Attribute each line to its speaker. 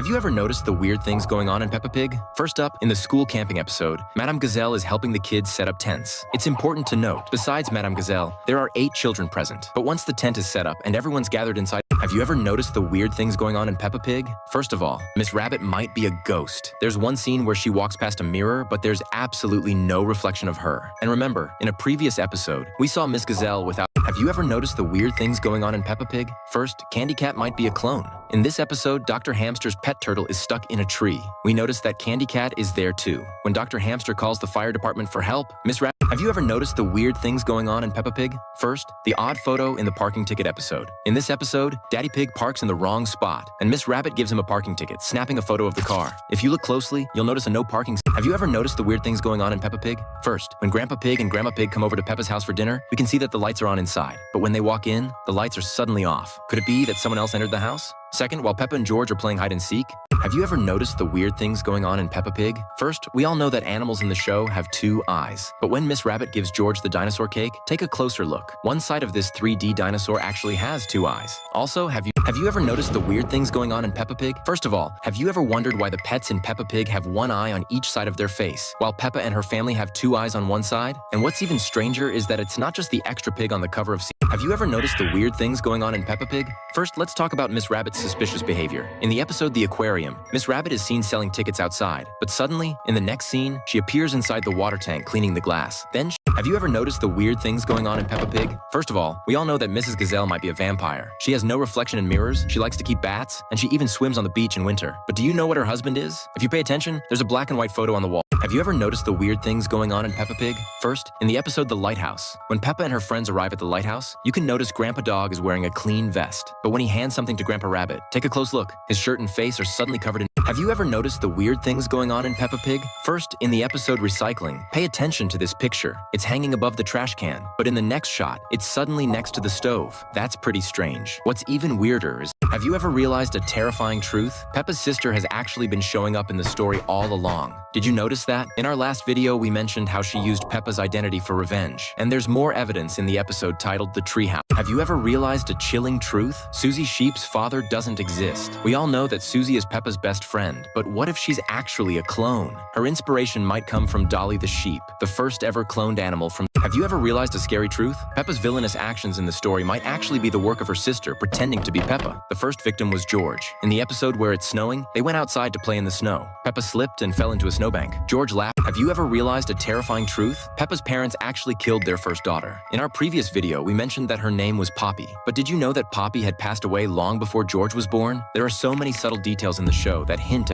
Speaker 1: Have you ever noticed the weird things going on in Peppa Pig? First up, in the school camping episode, Madame Gazelle is helping the kids set up tents. It's important to note, besides Madame Gazelle, there are 8 children present. But once the tent is set up and everyone's gathered inside, have you ever noticed the weird things going on in Peppa Pig? First of all, Miss Rabbit might be a ghost. There's one scene where she walks past a mirror, but there's absolutely no reflection of her. And remember, in a previous episode, we saw Miss Gazelle without. Have you ever noticed the weird things going on in Peppa Pig? First, Candy Cat might be a clone. In this episode, Dr. Hamster's pet turtle is stuck in a tree. We notice that Candy Cat is there too. When Dr. Hamster calls the fire department for help, Miss Rabbit. Have you ever noticed the weird things going on in Peppa Pig? First, the odd photo in the parking ticket episode. In this episode, Daddy Pig parks in the wrong spot, and Miss Rabbit gives him a parking ticket, snapping a photo of the car. If you look closely, you'll notice a no parking. Have you ever noticed the weird things going on in Peppa Pig? First, when Grandpa Pig and Grandma Pig come over to Peppa's house for dinner, we can see that the lights are on inside. But when they walk in, the lights are suddenly off. Could it be that someone else entered the house? Second, while Peppa and George are playing hide and seek, have you ever noticed the weird things going on in Peppa Pig? First, we all know that animals in the show have 2 eyes. But when Miss Rabbit gives George the dinosaur cake, take a closer look. One side of this 3D dinosaur actually has 2 eyes. Also, have you ever noticed the weird things going on in Peppa Pig? First of all, have you ever wondered why the pets in Peppa Pig have 1 eye on each side of their face, while Peppa and her family have 2 eyes on one side? And what's even stranger is that it's not just the extra pig on the cover of. Have you ever noticed the weird things going on in Peppa Pig? First, let's talk about Miss Rabbit's suspicious behavior. In the episode The Aquarium, Miss Rabbit is seen selling tickets outside, but suddenly, in the next scene, she appears inside the water tank cleaning the glass. Then, have you ever noticed the weird things going on in Peppa Pig? First of all, we all know that Mrs. Gazelle might be a vampire. She has no reflection in mirrors, she likes to keep bats, and she even swims on the beach in winter. But do you know what her husband is? If you pay attention, there's a black and white photo on the wall. Have you ever noticed the weird things going on in Peppa Pig? First, in the episode The Lighthouse, when Peppa and her friends arrive at the lighthouse, you can notice Grandpa Dog is wearing a clean vest. But when he hands something to Grandpa Rabbit, take a close look. His shirt and face are suddenly covered in. Have you ever noticed the weird things going on in Peppa Pig? First, in the episode Recycling, pay attention to this picture. It's hanging above the trash can, but in the next shot, it's suddenly next to the stove. That's pretty strange. What's even weirder is, have you ever realized a terrifying truth? Peppa's sister has actually been showing up in the story all along. Did you notice that? In our last video, we mentioned how she used Peppa's identity for revenge, and there's more evidence in the episode titled The Treehouse. Have you ever realized a chilling truth? Susie Sheep's father doesn't exist. We all know that Susie is Peppa's best friend, but what if she's actually a clone? Her inspiration might come from Dolly the sheep, the first ever cloned animal from. Have you ever realized a scary truth? Peppa's villainous actions in the story might actually be the work of her sister pretending to be Peppa. The first victim was George. In the episode where it's snowing, they went outside to play in the snow. Peppa slipped and fell into a snowbank. George laughed. Have you ever realized a terrifying truth? Peppa's parents actually killed their first daughter. In our previous video, we mentioned that her name was Poppy. But did you know that Poppy had passed away long before George was born? There are so many subtle details in the show that hint